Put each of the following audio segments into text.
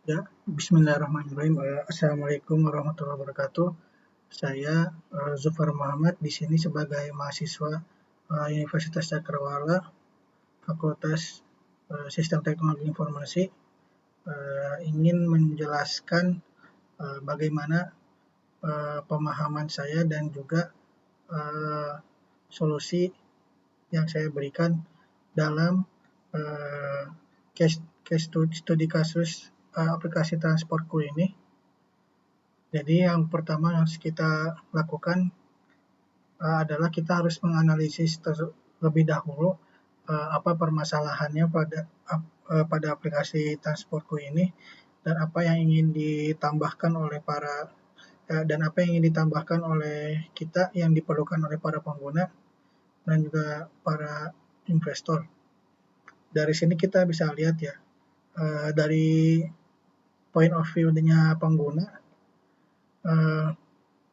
Ya, bismillahirrahmanirrahim. Assalamualaikum warahmatullahi wabarakatuh. Saya Zufar Muhammad di sini sebagai mahasiswa Universitas Cakrawala, Fakultas Sistem Teknologi Informasi, ingin menjelaskan bagaimana pemahaman saya dan juga uh, solusi yang saya berikan dalam uh, case studi kasus aplikasi transportku ini. Jadi yang pertama yang harus kita lakukan adalah kita harus menganalisis terlebih dahulu apa permasalahannya pada aplikasi transportku ini dan apa yang ingin ditambahkan oleh dan apa yang ingin ditambahkan oleh kita yang diperlukan oleh para pengguna dan juga para investor. Dari sini kita bisa lihat ya, dari point of view-nya pengguna,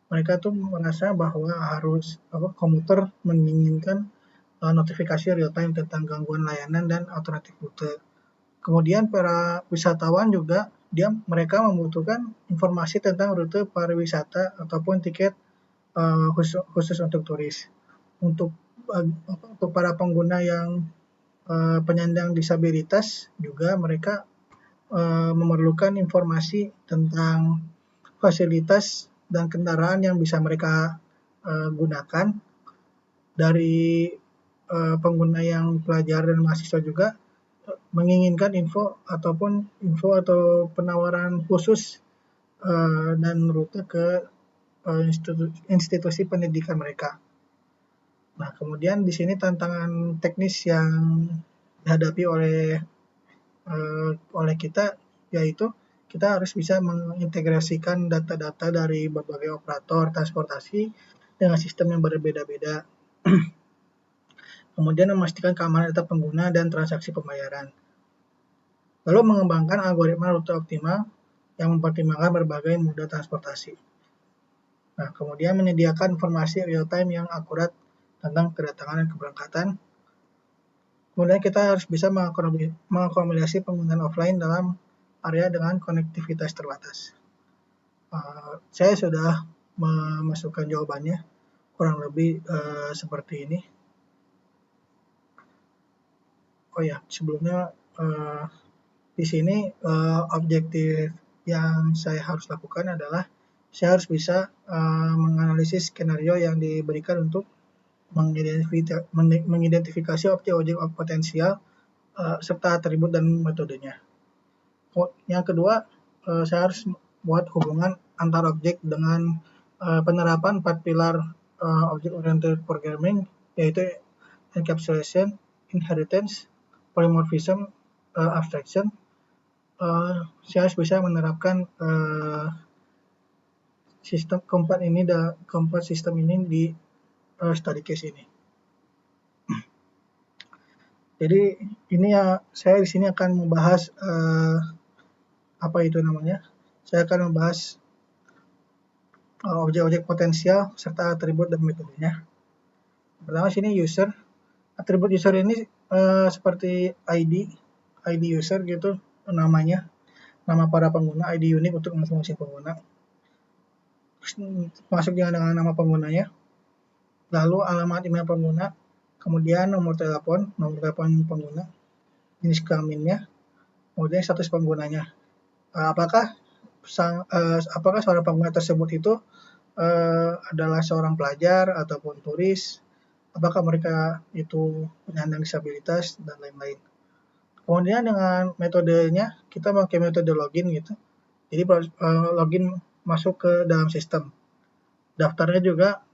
mereka tuh merasa bahwa komuter menginginkan notifikasi real time tentang gangguan layanan dan alternatif rute. Kemudian para wisatawan juga mereka membutuhkan informasi tentang rute pariwisata ataupun tiket khusus untuk turis. Untuk para pengguna yang penyandang disabilitas juga mereka memerlukan informasi tentang fasilitas dan kendaraan yang bisa mereka gunakan. Dari pengguna yang pelajar dan mahasiswa juga menginginkan info atau penawaran khusus dan rute ke institusi pendidikan mereka. Nah, kemudian di sini tantangan teknis yang dihadapi oleh kita yaitu kita harus bisa mengintegrasikan data-data dari berbagai operator transportasi dengan sistem yang berbeda-beda. Kemudian memastikan keamanan data pengguna dan transaksi pembayaran. Lalu mengembangkan algoritma rute optimal yang mempertimbangkan berbagai moda transportasi. Nah, kemudian menyediakan informasi real time yang akurat tentang kedatangan dan keberangkatan. Kemudian kita harus bisa mengakomodasi penggunaan offline dalam area dengan konektivitas terbatas. Saya sudah memasukkan jawabannya, kurang lebih seperti ini. Oh ya, sebelumnya di sini objektif yang saya harus lakukan adalah saya harus bisa menganalisis skenario yang diberikan untuk mengidentifikasi objek-objek potensial serta atribut dan metodenya. Yang kedua, saya harus buat hubungan antar objek dengan penerapan 4 pilar object-oriented programming, yaitu encapsulation, inheritance, polymorphism, abstraction. Saya harus bisa menerapkan keempat sistem ini di study case ini. Jadi ini ya, saya di sini akan membahas saya akan membahas objek-objek potensial serta atribut dan metodenya. Pertama sini user. Atribut user ini seperti ID user gitu namanya, nama para pengguna, ID unik untuk masing-masing pengguna. Masuk dengan nama penggunanya. Lalu alamat email pengguna, kemudian nomor telepon pengguna, jenis kelaminnya, kemudian status penggunanya. Apakah seorang pengguna tersebut itu adalah seorang pelajar ataupun turis, apakah mereka itu penyandang disabilitas dan lain-lain. Kemudian dengan metodenya kita pakai metode login gitu. Jadi login masuk ke dalam sistem. Daftarnya juga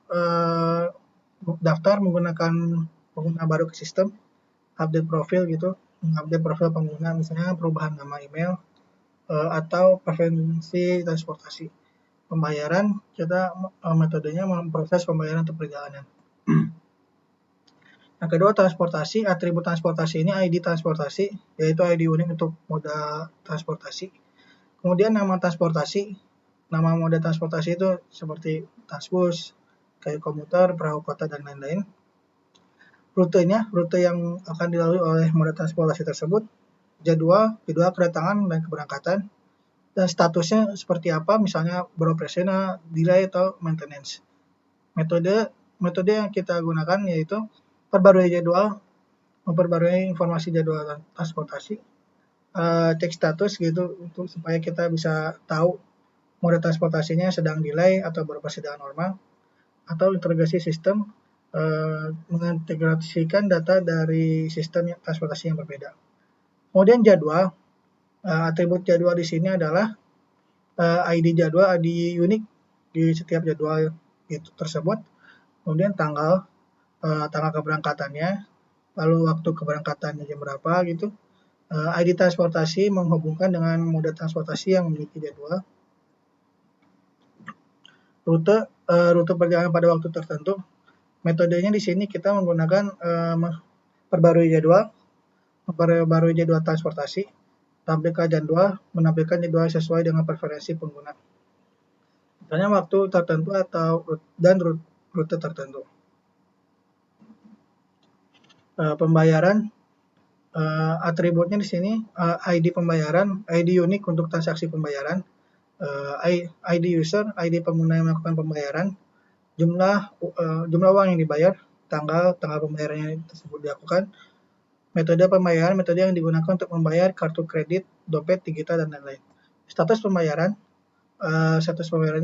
daftar menggunakan pengguna baru ke sistem, update profil gitu, mengupdate profil pengguna misalnya perubahan nama email atau preferensi transportasi. Pembayaran kita metodenya memproses pembayaran untuk perjalanan. Yang kedua transportasi, atribut transportasi ini ID transportasi, yaitu ID unik untuk moda transportasi. Kemudian nama transportasi, nama moda transportasi itu seperti Transbus, kayak komuter, perahu kota dan lain-lain. Rutenya, rute yang akan dilalui oleh moda transportasi tersebut, jadwal kedatangan dan keberangkatan, dan statusnya seperti apa, misalnya beroperasional, delay, atau maintenance. Metode yang kita gunakan yaitu perbarui jadwal, memperbarui informasi jadwal transportasi, cek status gitu untuk supaya kita bisa tahu mode transportasinya sedang delay atau beroperasi dengan normal, atau integrasi sistem, mengintegrasikan data dari sistem transportasi yang berbeda. Kemudian jadwal, atribut jadwal di sini adalah ID jadwal, ID unik di setiap jadwal itu tersebut. Kemudian tanggal keberangkatannya, lalu waktu keberangkatannya jam berapa gitu. ID transportasi menghubungkan dengan moda transportasi yang memiliki jadwal. Rute perjalanan pada waktu tertentu. Metodenya di sini kita menggunakan perbarui jadwal transportasi, menampilkan jadwal sesuai dengan preferensi pengguna. Misalnya waktu tertentu dan rute tertentu. Pembayaran, atributnya di sini ID pembayaran, ID unik untuk transaksi pembayaran, ID user, ID pengguna yang melakukan pembayaran, jumlah uang yang dibayar, tanggal pembayaran yang tersebut dilakukan, metode pembayaran, metode yang digunakan untuk membayar, kartu kredit, dompet digital, dan lain-lain. Status pembayaran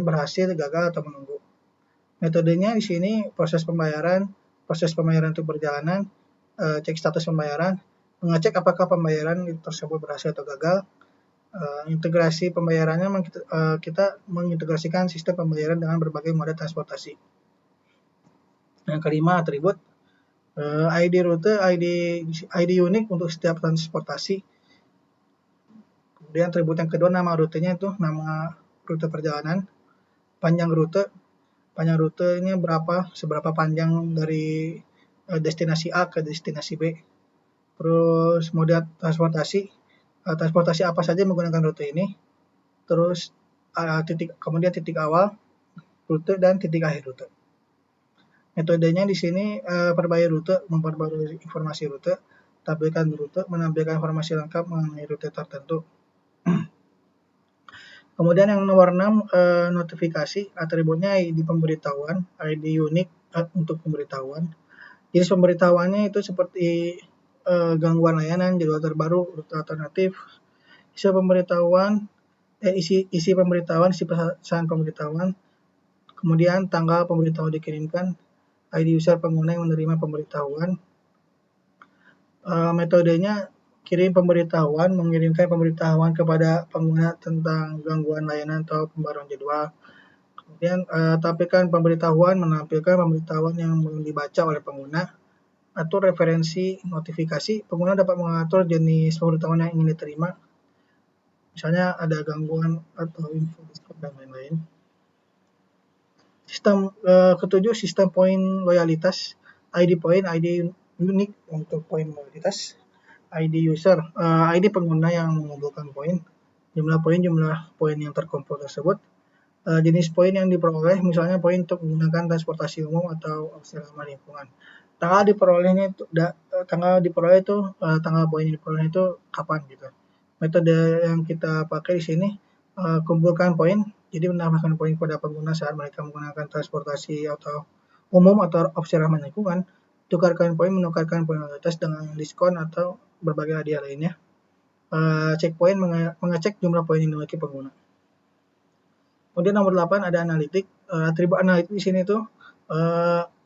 berhasil, gagal, atau menunggu. Metodenya di sini proses pembayaran untuk perjalanan, cek status pembayaran, mengecek apakah pembayaran tersebut berhasil atau gagal. Integrasi pembayarannya kita mengintegrasikan sistem pembayaran dengan berbagai moda transportasi. Yang kelima, atribut, ID rute, ID unik untuk setiap transportasi. Kemudian atribut yang kedua, nama rutenya itu nama rute perjalanan, panjang rutenya seberapa panjang dari destinasi A ke destinasi B. Terus mode transportasi apa saja menggunakan rute ini. Terus kemudian titik awal rute dan titik akhir rute. Metodenya di sini memperbarui informasi rute, tampilkan rute, menampilkan informasi lengkap mengenai rute tertentu. Kemudian yang nomor 6, notifikasi, atributnya ID pemberitahuan, ID unik untuk pemberitahuan. Jenis pemberitahuannya itu seperti gangguan layanan, jadwal terbaru, rute alternatif. Isi pemberitahuan, isi pesan pemberitahuan, kemudian tanggal pemberitahuan dikirimkan, ID user pengguna yang menerima pemberitahuan. Metodenya mengirimkan pemberitahuan kepada pengguna tentang gangguan layanan atau pembaruan jadwal. Kemudian tampilkan menampilkan pemberitahuan yang belum dibaca oleh pengguna. Atur referensi notifikasi, pengguna dapat mengatur jenis pemberitahuan yang ingin diterima. Misalnya ada gangguan atau info diskon dan lain-lain. Ketujuh, sistem poin loyalitas, ID poin, ID unik untuk poin loyalitas, ID user, ID pengguna yang mengumpulkan poin, jumlah poin yang terkumpul tersebut, jenis poin yang diperoleh, misalnya poin untuk menggunakan transportasi umum atau aksi ramah lingkungan. Tanggal poin yang diperoleh itu kapan gitu. Metode yang kita pakai di sini kumpulkan poin, jadi menambahkan poin pada pengguna saat mereka menggunakan transportasi atau umum atau opsi ramah lingkungan, menukarkan poin loyalitas dengan diskon atau berbagai hadiah lainnya. Cek poin, mengecek jumlah poin yang dimiliki pengguna. Kemudian nomor 8 ada analitik. Atribut analitik di sini tuh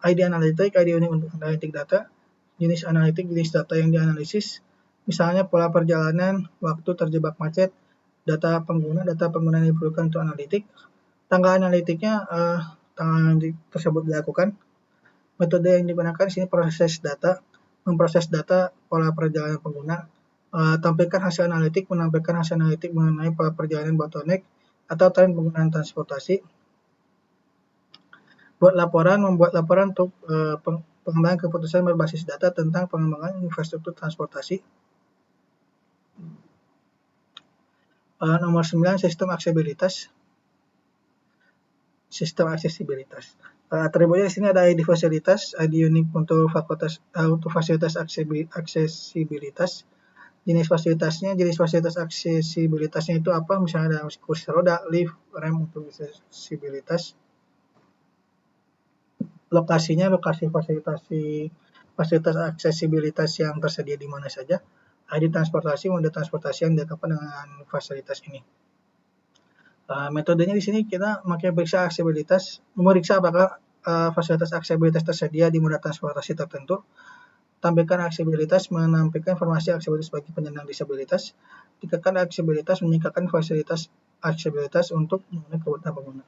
ID analitik, ID unik untuk analitik data, jenis analitik, jenis data yang dianalisis, misalnya pola perjalanan, waktu terjebak macet, data pengguna yang diperlukan untuk analitik, tanggal analitiknya, tanggal tersebut dilakukan. Metode yang digunakan di sini memproses data pola perjalanan pengguna, menampilkan hasil analitik mengenai pola perjalanan bottleneck atau tren penggunaan transportasi. Membuat laporan untuk pengembangan keputusan berbasis data tentang pengembangan infrastruktur transportasi. Nomor 9, sistem aksesibilitas. Atributnya di sini ada ID fasilitas, ID unik untuk fasilitas aksesibilitas, jenis fasilitas aksesibilitasnya itu apa, misalnya ada kursi roda, lift, rem untuk aksesibilitas. Lokasinya, lokasi fasilitas aksesibilitas yang tersedia di mana saja, ID transportasi, mode transportasi yang dilengkapi dengan fasilitas ini. Metodenya di sini kita pakai periksa aksesibilitas, memeriksa apakah fasilitas aksesibilitas tersedia di moda transportasi tertentu. Tampilkan aksesibilitas, menampilkan informasi aksesibilitas bagi penyandang disabilitas. Tingkatkan aksesibilitas, meningkatkan fasilitas aksesibilitas untuk memenuhi kebutuhan pengguna.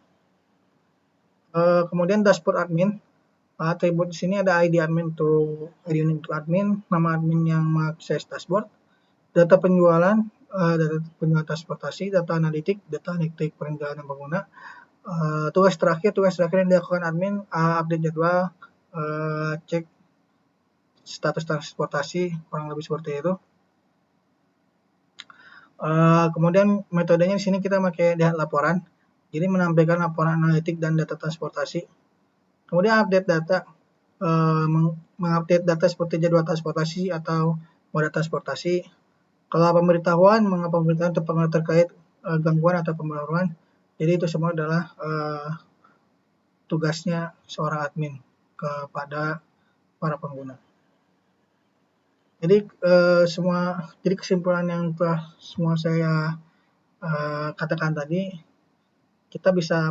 Kemudian dashboard admin. Atribut di sini ada ID admin untuk admin, nama admin yang mengakses dashboard, data penjualan, data penjualan transportasi, data analitik perjalanan pengguna. Tugas terakhir yang dilakukan admin, update jadwal, cek status transportasi, kurang lebih seperti itu. Kemudian metodenya di sini kita pakai lihat laporan, jadi menampilkan laporan analitik dan data transportasi. Kemudian update data, mengupdate data seperti jadwal transportasi atau moda transportasi. Kalau pemberitahuan untuk pengguna terkait gangguan atau pembaruan, jadi itu semua adalah tugasnya seorang admin kepada para pengguna. Jadi kesimpulan yang telah semua saya katakan tadi, kita bisa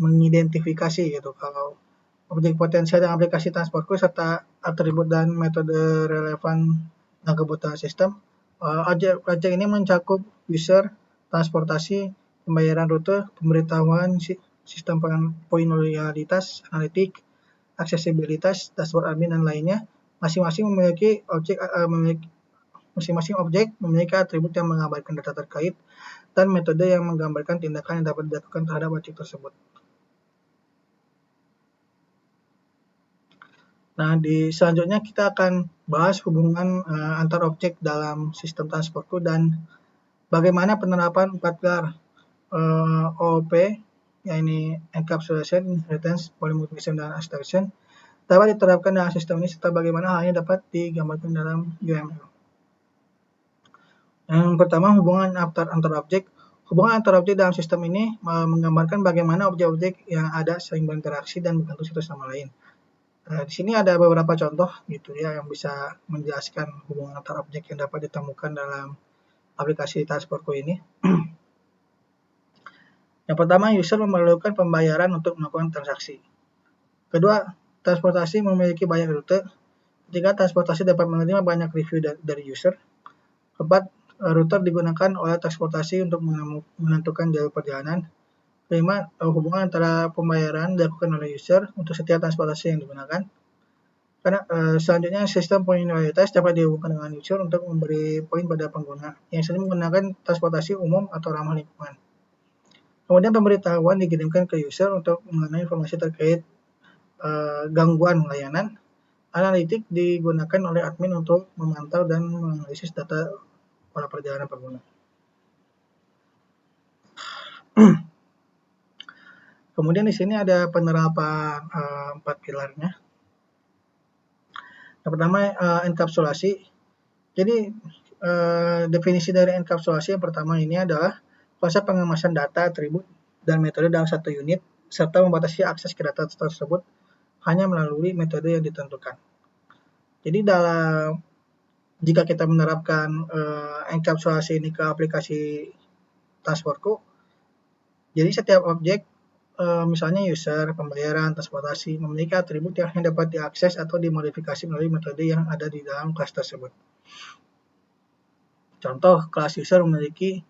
mengidentifikasi gitu kalau objek potensial dan aplikasi transportku serta atribut dan metode relevan dan kebutuhan sistem. Objek ini mencakup user, transportasi, pembayaran rute, pemberitahuan, sistem poin loyalitas, analitik, aksesibilitas, dashboard admin dan lainnya. Masing-masing objek memiliki atribut yang menggambarkan data terkait dan metode yang menggambarkan tindakan yang dapat dilakukan terhadap objek tersebut. Nah, selanjutnya kita akan bahas hubungan antar objek dalam sistem transportku dan bagaimana penerapan 4 pilar OOP, yaitu encapsulation, inheritance, polymorphism, dan abstraction dapat diterapkan dalam sistem ini serta bagaimana halnya dapat digambarkan dalam UML. Yang pertama, hubungan antar objek. Hubungan antar objek dalam sistem ini menggambarkan bagaimana objek-objek yang ada saling berinteraksi dan bergantung satu sama lain. Di sini ada beberapa contoh gitu ya yang bisa menjelaskan hubungan antar objek yang dapat ditemukan dalam aplikasi transportku ini. Yang pertama, user memerlukan pembayaran untuk melakukan transaksi. Kedua, transportasi memiliki banyak rute. Ketiga, transportasi dapat menerima banyak review dari user. Keempat, router digunakan oleh transportasi untuk menentukan jalur perjalanan. Kelima, hubungan antara pembayaran dilakukan oleh user untuk setiap transportasi yang digunakan. Karena selanjutnya, sistem poin loyalitas dapat dihubungkan dengan user untuk memberi poin pada pengguna yang sering menggunakan transportasi umum atau ramah lingkungan. Kemudian pemberitahuan dikirimkan ke user untuk mengenai informasi terkait gangguan layanan. Analitik digunakan oleh admin untuk memantau dan menganalisis data para perjalanan pengguna. Kemudian di sini ada penerapan 4 pilarnya. Yang pertama, enkapsulasi. Jadi definisi dari enkapsulasi yang pertama ini adalah proses pengemasan data, atribut, dan metode dalam satu unit serta membatasi akses ke data tersebut hanya melalui metode yang ditentukan. Jadi jika kita menerapkan enkapsulasi ini ke aplikasi transportku, jadi setiap objek misalnya user, pembayaran, transportasi memiliki atribut yang dapat diakses atau dimodifikasi melalui metode yang ada di dalam kelas tersebut. Contoh, kelas user memiliki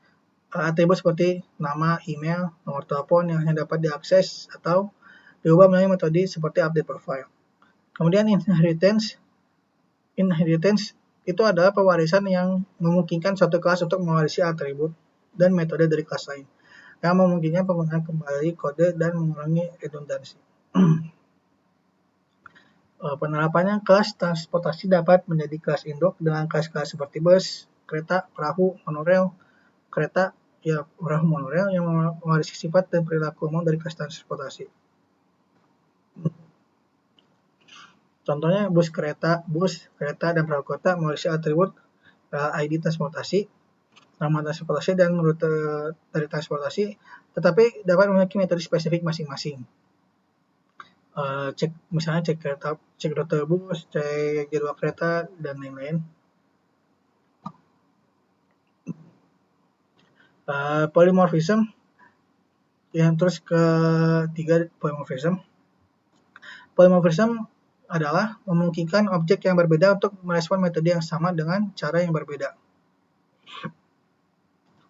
atribut seperti nama, email, nomor telepon yang hanya dapat diakses atau diubah melalui metode seperti update profile. Kemudian inheritance itu adalah pewarisan yang memungkinkan suatu kelas untuk mewarisi atribut dan metode dari kelas lain, yang memungkinkan penggunaan kembali kode dan mengurangi redundansi. Penerapannya, kelas transportasi dapat menjadi kelas induk dengan kelas-kelas seperti bus, kereta, perahu, monorail, yang mewarisi sifat dan perilaku umum dari kelas transportasi. Contohnya bus, kereta, dan perahu kota mewarisi atribut ID transportasi, nama transportasi dan rute dari transportasi, tetapi dapat memiliki metode spesifik masing-masing. Misalnya cek rute bus, cek jadwal kereta, dan lain-lain. Polymorphism, yang terus ketiga polymorphism. Polymorphism adalah memungkinkan objek yang berbeda untuk merespon metode yang sama dengan cara yang berbeda.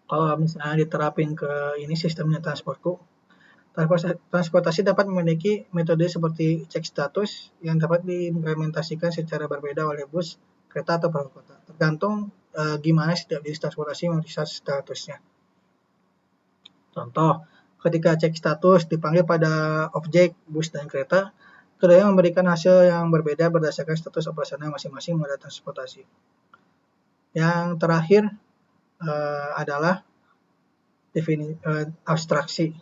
Kalau misalnya diterapin ke ini sistemnya transportasi dapat memiliki metode seperti cek status yang dapat diimplementasikan secara berbeda oleh bus, kereta, atau perahu kota. Tergantung gimana setiap jenis transportasi memiliki statusnya. Contoh, ketika cek status dipanggil pada objek bus dan kereta, keduanya memberikan hasil yang berbeda berdasarkan status operasional masing-masing moda transportasi. Yang terakhir adalah abstraksi.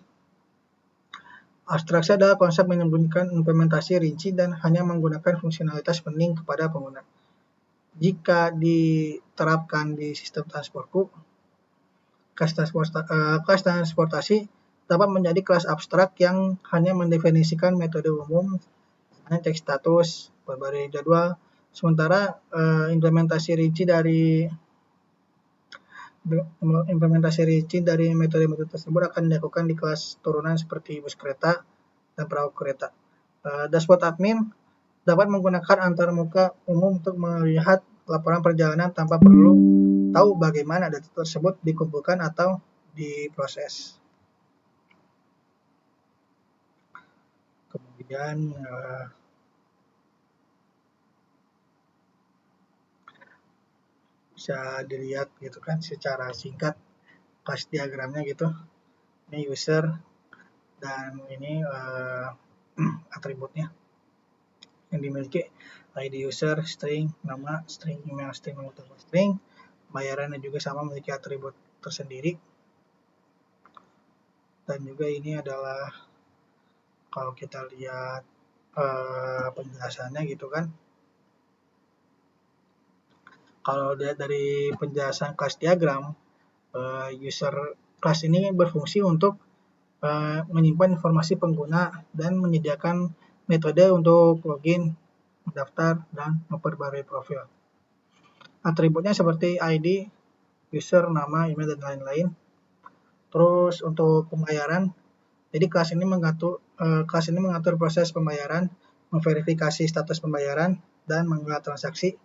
Abstraksi adalah konsep menyembunyikan implementasi rinci dan hanya menggunakan fungsionalitas penting kepada pengguna. Jika diterapkan di sistem transportku, kelas transportasi dapat menjadi kelas abstrak yang hanya mendefinisikan metode umum, misalnya cek status, perbarui jadwal, sementara implementasi rinci dari metode-metode tersebut akan dilakukan di kelas turunan seperti bus kereta dan perahu kereta. Dashboard admin dapat menggunakan antarmuka umum untuk melihat laporan perjalanan tanpa perlu tahu bagaimana data tersebut dikumpulkan atau diproses. Kemudian bisa dilihat gitu kan secara singkat kelas diagramnya gitu. Ini user dan ini atributnya yang dimiliki, ID user, string, nama, string email, string nomor telepon, string, bayarannya juga sama memiliki atribut tersendiri. Dan juga ini adalah kalau kita lihat penjelasannya gitu kan. Kalau dilihat dari penjelasan kelas diagram, user kelas ini berfungsi untuk menyimpan informasi pengguna dan menyediakan metode untuk login, mendaftar, dan memperbarui profil. Atributnya seperti ID, user, nama, email, dan lain-lain. Terus untuk pembayaran, jadi kelas ini mengatur proses pembayaran, memverifikasi status pembayaran, dan menggelar transaksi.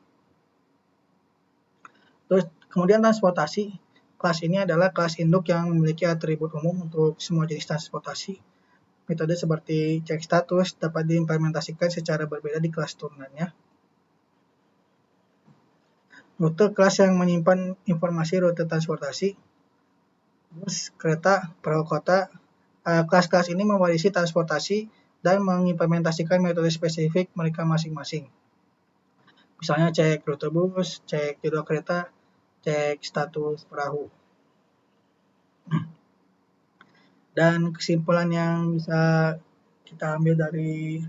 Terus kemudian transportasi, kelas ini adalah kelas induk yang memiliki atribut umum untuk semua jenis transportasi. Metode seperti cek status dapat diimplementasikan secara berbeda di kelas turunannya. Rute kelas yang menyimpan informasi rute transportasi, bus, kereta, perahu kota. Kelas-kelas ini mewarisi transportasi dan mengimplementasikan metode spesifik mereka masing-masing. Misalnya cek rute bus, cek jadwal kereta, cek status perahu. Dan kesimpulan yang bisa kita ambil dari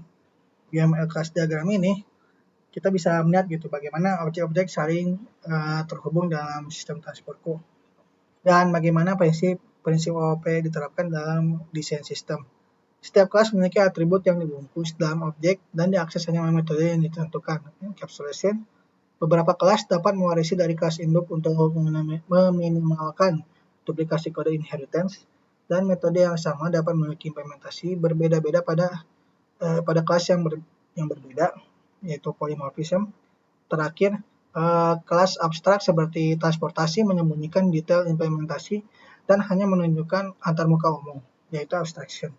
UML kelas diagram ini, kita bisa melihat gitu bagaimana objek-objek saling terhubung dalam sistem transportku dan bagaimana prinsip OOP diterapkan dalam desain sistem. Setiap kelas memiliki atribut yang dibungkus dalam objek dan diakses hanya dengan metode yang ditentukan. Encapsulation. Beberapa kelas dapat mewarisi dari kelas induk untuk meminimalkan duplikasi kode inheritance, dan metode yang sama dapat memiliki implementasi berbeda-beda pada kelas yang berbeda, yaitu polymorphism. Terakhir, kelas abstrak seperti transportasi menyembunyikan detail implementasi dan hanya menunjukkan antarmuka umum, yaitu abstraction.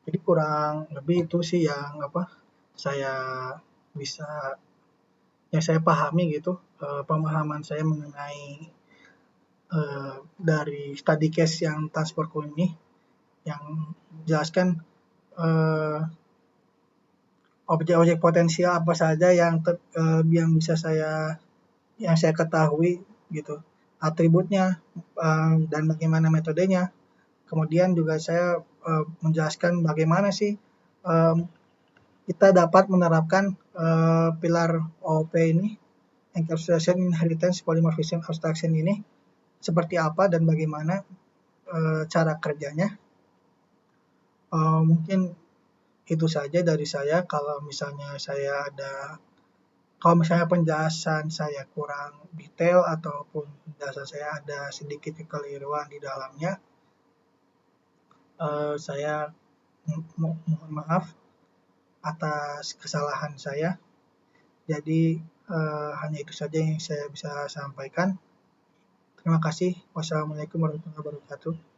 Jadi kurang lebih itu sih yang saya pahami gitu, pemahaman saya mengenai dari study case yang transportku ini, yang menjelaskan objek-objek potensial apa saja yang bisa saya ketahui gitu, atributnya dan bagaimana metodenya. Kemudian juga saya menjelaskan bagaimana sih kita dapat menerapkan pilar OOP ini, Encapsulation Inheritance Polymorphism Abstraction ini, seperti apa dan bagaimana cara kerjanya. Mungkin itu saja dari saya. Kalau misalnya penjelasan saya kurang detail ataupun penjelasan saya ada sedikit kekeliruan di dalamnya, saya mohon maaf atas kesalahan saya. Jadi hanya itu saja yang saya bisa sampaikan. Terima kasih. Wassalamualaikum warahmatullahi wabarakatuh.